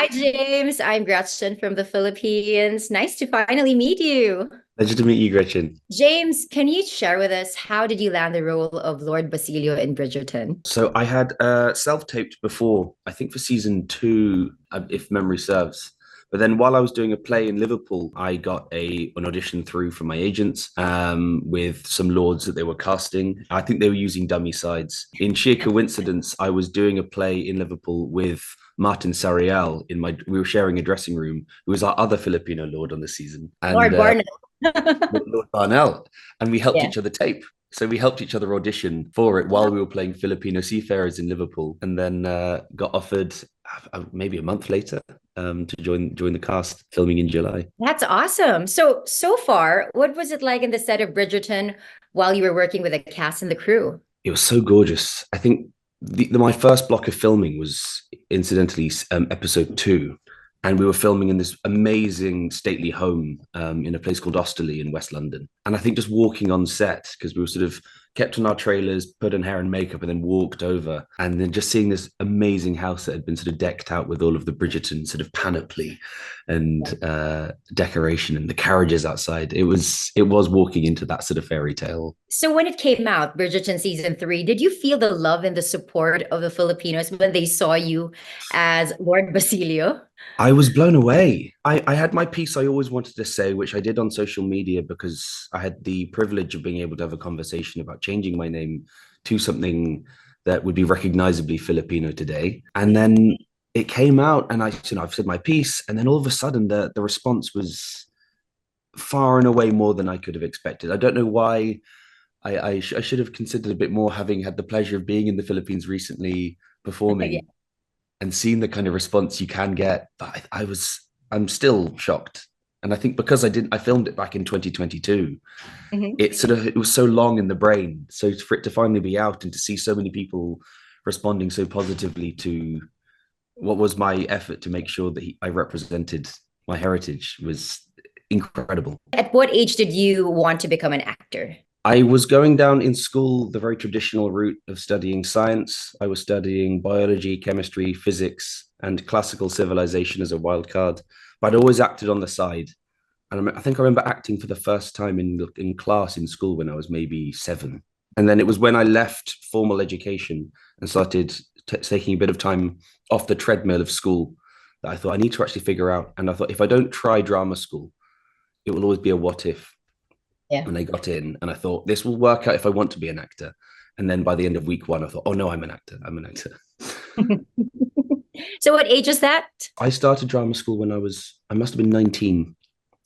Hi, James. I'm Gretchen from the Philippines. Nice to finally meet you. Pleasure to meet you, Gretchen. James, can you share with us how did you land the role of Lord Basilio in Bridgerton? So I had self-taped before, I think for season two, if memory serves. But then while I was doing a play in Liverpool, I got an audition through from my agents with some lords that they were casting. I think they were using dummy sides. In sheer coincidence, I was doing a play in Liverpool with Martin Sarial we were sharing a dressing room, who was our other Filipino lord on the season. And Lord Barnett. Lord Barnell, and we helped Yeah, each other tape. So we helped each other audition for it while we were playing Filipino seafarers in Liverpool, and then got offered maybe a month later to join the cast filming in July. that's awesome. So far, what was it like in the set of Bridgerton while you were working with the cast and the crew? It was so gorgeous. I think my first block of filming was incidentally episode two, and we were filming in this amazing stately home in a place called Osterley in West London. And I think just walking on set, because we were sort of kept on our trailers, put on hair and makeup, and then walked over, and then just seeing this amazing house that had been sort of decked out with all of the Bridgerton sort of panoply and decoration and the carriages outside. It was walking into that sort of fairy tale. So when it came out, Bridgerton season three, did you feel the love and the support of the Filipinos when they saw you as Lord Basilio? I was blown away. I had my piece I always wanted to say, which I did on social media because I had the privilege of being able to have a conversation about changing my name to something that would be recognizably Filipino today. And then it came out, and I've said my piece, and then all of a sudden the response was far and away more than I could have expected. I don't know why. I should have considered a bit more, having had the pleasure of being in the Philippines recently Yeah. performing and seeing the kind of response you can get. But I'm still shocked. And I think because I filmed it back in 2022, Mhm. it was so long in the brain. So for it to finally be out and to see so many people responding so positively to what was my effort to make sure that I represented my heritage was incredible. At what age did you want to become an actor? I was going down in school the very traditional route of studying science. I was studying biology, chemistry, physics, and classical civilization as a wild card. But I'd always acted on the side. And I think I remember acting for the first time in class in school when I was maybe seven. And then it was when I left formal education and started taking a bit of time off the treadmill of school that I thought I need to actually figure out. And I thought if I don't try drama school, it will always be a what if. Yeah. And I got in and I thought this will work out if I want to be an actor. And then by the end of week one, I thought, oh no, I'm an actor. I'm an actor. So what age is that? I started drama school when I must have been 19.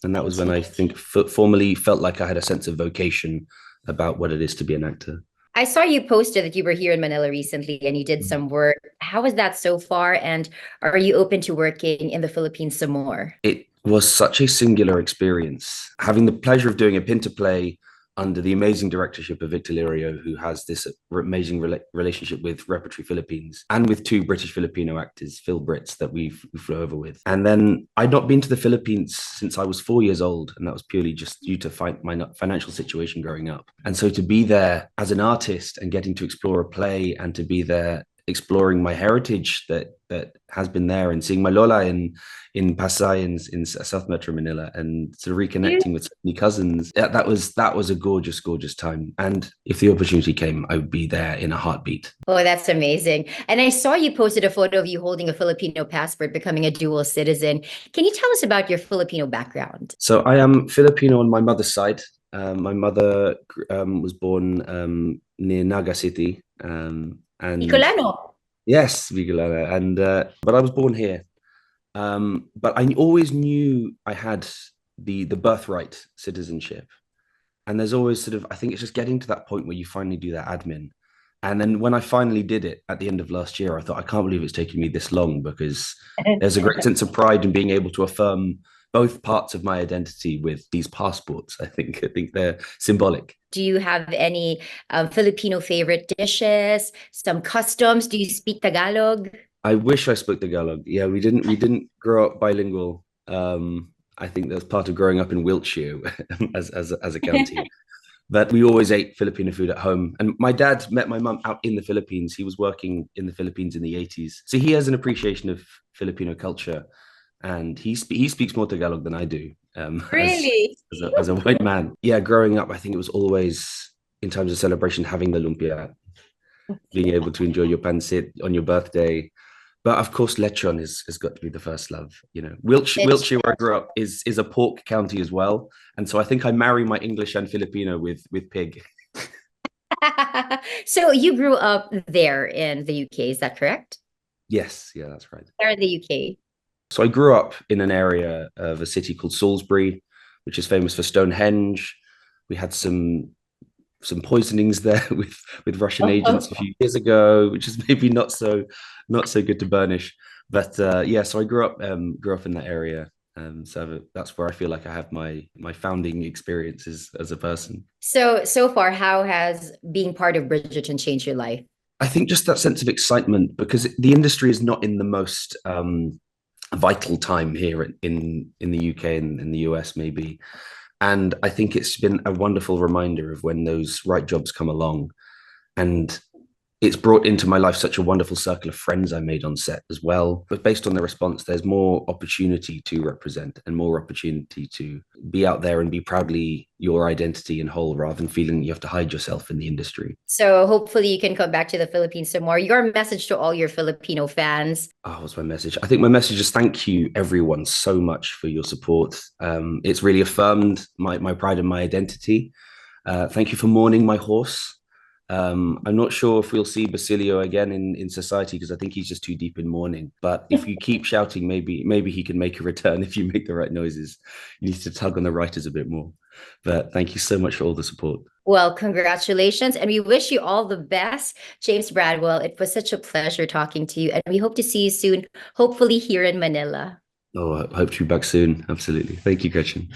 And that was when 19. I think formally felt like I had a sense of vocation about what it is to be an actor. I saw you posted that you were here in Manila recently and you did some work. How was that so far? And are you open to working in the Philippines some more? It was such a singular experience. Having the pleasure of doing a Pinter play under the amazing directorship of Victor Lirio, who has this amazing relationship with Repertory Philippines and with two British Filipino actors, Phil Brits, that we flew over with. And then I'd not been to the Philippines since I was 4 years old, and that was purely just due to my financial situation growing up. And so to be there as an artist and getting to explore a play and to be there exploring my heritage that has been there and seeing my lola in Pasay in South Metro Manila and sort of reconnecting with so many cousins. That was a gorgeous time. And if the opportunity came, I would be there in a heartbeat. Oh, that's amazing. And I saw you posted a photo of you holding a Filipino passport, becoming a dual citizen. Can you tell us about your Filipino background? So I am Filipino on my mother's side. My mother was born near Naga City, and Bicolano. yes, Vigilana, and but I was born here. But I always knew I had the birthright citizenship. And there's always sort of, I think it's just getting to that point where you finally do that admin. And then when I finally did it at the end of last year, I thought, I can't believe it's taken me this long, because there's a great sense of pride in being able to affirm both parts of my identity with these passports. I think they're symbolic. Do you have any Filipino favorite dishes, some customs? Do you speak Tagalog? I wish I spoke Tagalog. Yeah, we didn't grow up bilingual. I think that's part of growing up in Wiltshire as a county. But we always ate Filipino food at home. And my dad met my mum out in the Philippines. He was working in the Philippines in the 80s. So he has an appreciation of Filipino culture. And he speaks more Tagalog than I do, Really? as a white man. Yeah, growing up, I think it was always, in terms of celebration, having the lumpia, being able to enjoy your pancit on your birthday. But of course, lechon has got to be the first love. You know, It's Wiltshire, where I grew up, is a pork county as well, and so I think I marry my English and Filipino with pig. so you grew up there in the UK, is that correct? Yes, yeah, that's right. There in the UK. So I grew up in an area of a city called Salisbury, which is famous for Stonehenge. We had some poisonings there with Russian agents a few years ago, which is maybe not so good to burnish. But yeah, so I grew up in that area. So that's where I feel like I have my founding experiences as a person. So far, how has being part of Bridgerton changed your life? I think just that sense of excitement because the industry is not in the most vital time here in the UK and in the US maybe. And I think it's been a wonderful reminder of when those right jobs come along. And it's brought into my life such a wonderful circle of friends I made on set as well. But based on the response, there's more opportunity to represent and more opportunity to be out there and be proudly your identity and whole rather than feeling you have to hide yourself in the industry. So hopefully you can come back to the Philippines some more. Your message to all your Filipino fans. Oh, what's my message? I think my message is thank you, everyone, so much for your support. It's really affirmed my pride and my identity. Thank you for mourning my horse. I'm not sure if we'll see Basilio again in society because I think he's just too deep in mourning. But if you keep shouting, maybe he can make a return if you make the right noises. You need to tug on the writers a bit more. But thank you so much for all the support. Well, congratulations. And we wish you all the best, James Bradwell. It was such a pleasure talking to you. And we hope to see you soon, hopefully here in Manila. Oh, I hope to be back soon. Absolutely. Thank you, Gretchen.